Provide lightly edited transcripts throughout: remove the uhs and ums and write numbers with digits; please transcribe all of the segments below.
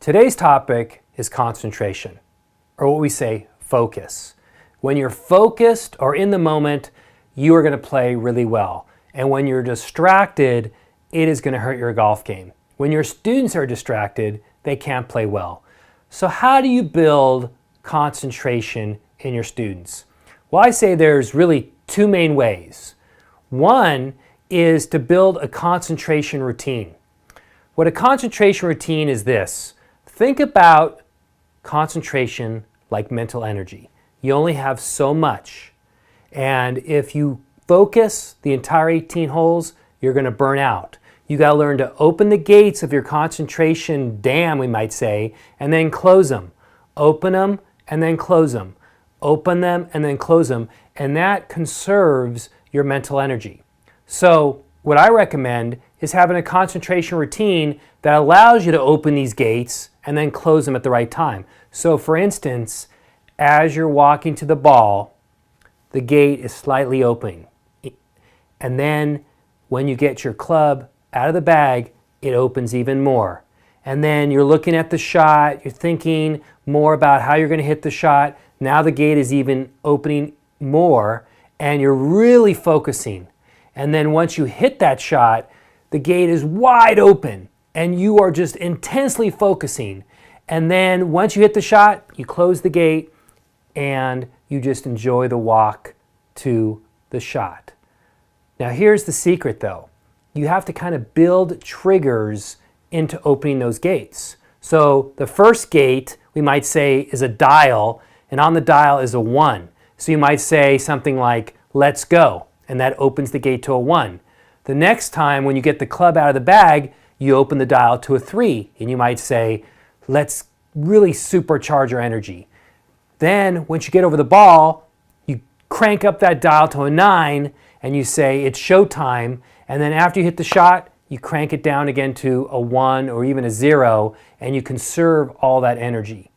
Today's topic is concentration, or what we say, focus. When you're focused or in the moment, you are going to play really well. And when you're distracted, it is going to hurt your golf game. When your students are distracted, they can't play well. So how do you build concentration in your students? Well, I say there's really two main ways. One is to build a concentration routine. What a concentration routine is this. Think about concentration like mental energy. You only have so much. And if you focus the entire 18 holes, you're going to burn out. You got to learn to open the gates of your concentration dam, we might say, and then close them. Open them and then close them. Open them and then close them. And that conserves your mental energy. So what I recommend is having a concentration routine that allows you to open these gates and then close them at the right time. So for instance, as you're walking to the ball, the gate is slightly open. And then when you get your club out of the bag, it opens even more. And then you're looking at the shot, you're thinking more about how you're going to hit the shot. Now the gate is even opening more, and you're really focusing. And then once you hit that shot, the gate is wide open, and you are just intensely focusing. And then once you hit the shot, you close the gate, and you just enjoy the walk to the shot. Now here's the secret though. You have to kind of build triggers into opening those gates. So the first gate, we might say, is a dial, and on the dial is a 1. So you might say something like, let's go, and that opens the gate to a 1. The next time when you get the club out of the bag, you open the dial to a 3, and you might say, let's really supercharge our energy. Then once you get over the ball, you crank up that dial to a 9, and you say, it's showtime. And then after you hit the shot, you crank it down again to a 1 or even a 0, and you conserve all that energy.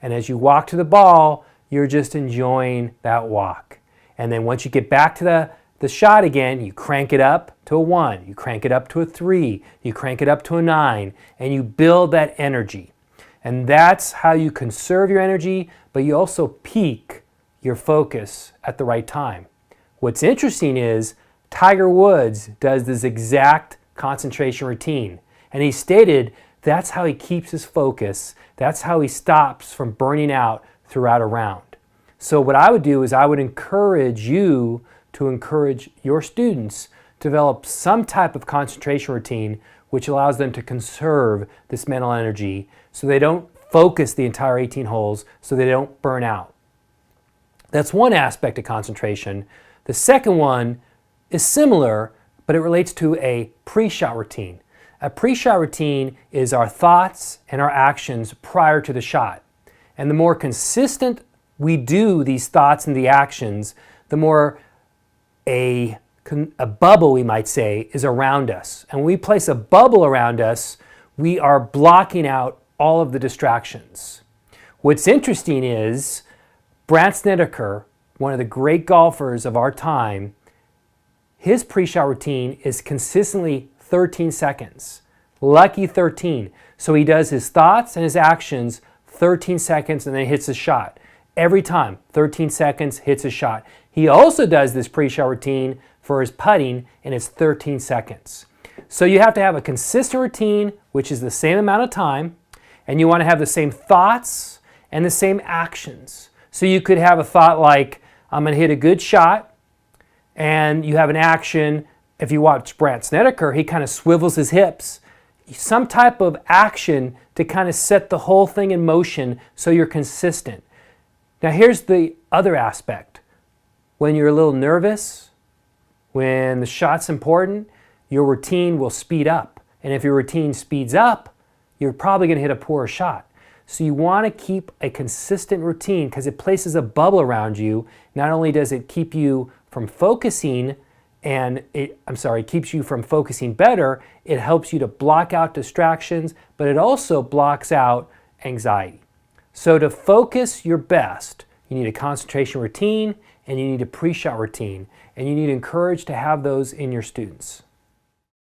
And as you walk to the ball, you're just enjoying that walk. And then once you get back to the shot again, you crank it up to a 1, you crank it up to a 3, you crank it up to a 9, and you build that energy. And that's how you conserve your energy, but you also peak your focus at the right time. What's interesting is Tiger Woods does this exact concentration routine. And he stated that's how he keeps his focus. That's how he stops from burning out throughout a round. So what I would do is I would encourage you to encourage your students to develop some type of concentration routine which allows them to conserve this mental energy so they don't focus the entire 18 holes, so they don't burn out. That's one aspect of concentration. The second one is similar, but it relates to a pre-shot routine. A pre-shot routine is our thoughts and our actions prior to the shot. And the more consistent we do these thoughts and the actions, the more a bubble, we might say, is around us. And when we place a bubble around us, we are blocking out all of the distractions. What's interesting is Brandt Snedeker, one of the great golfers of our time, his pre-shot routine is consistently 13 seconds. Lucky 13. So he does his thoughts and his actions 13 seconds and then hits a shot. Every time, 13 seconds, hits a shot. He also does this pre-shot routine for his putting, and it's 13 seconds. So you have to have a consistent routine, which is the same amount of time, and you want to have the same thoughts and the same actions. So you could have a thought like, I'm going to hit a good shot, and you have an action. If you watch Brandt Snedeker, he kind of swivels his hips. Some type of action to kind of set the whole thing in motion so you're consistent. Now here's the other aspect. When you're a little nervous, when the shot's important, your routine will speed up. And if your routine speeds up, you're probably going to hit a poorer shot. So you want to keep a consistent routine because it places a bubble around you. Not only does it keep you from focusing, it keeps you from focusing better, it helps you to block out distractions, but it also blocks out anxiety. So to focus your best, you need a concentration routine and you need a pre-shot routine, and you need to encourage to have those in your students.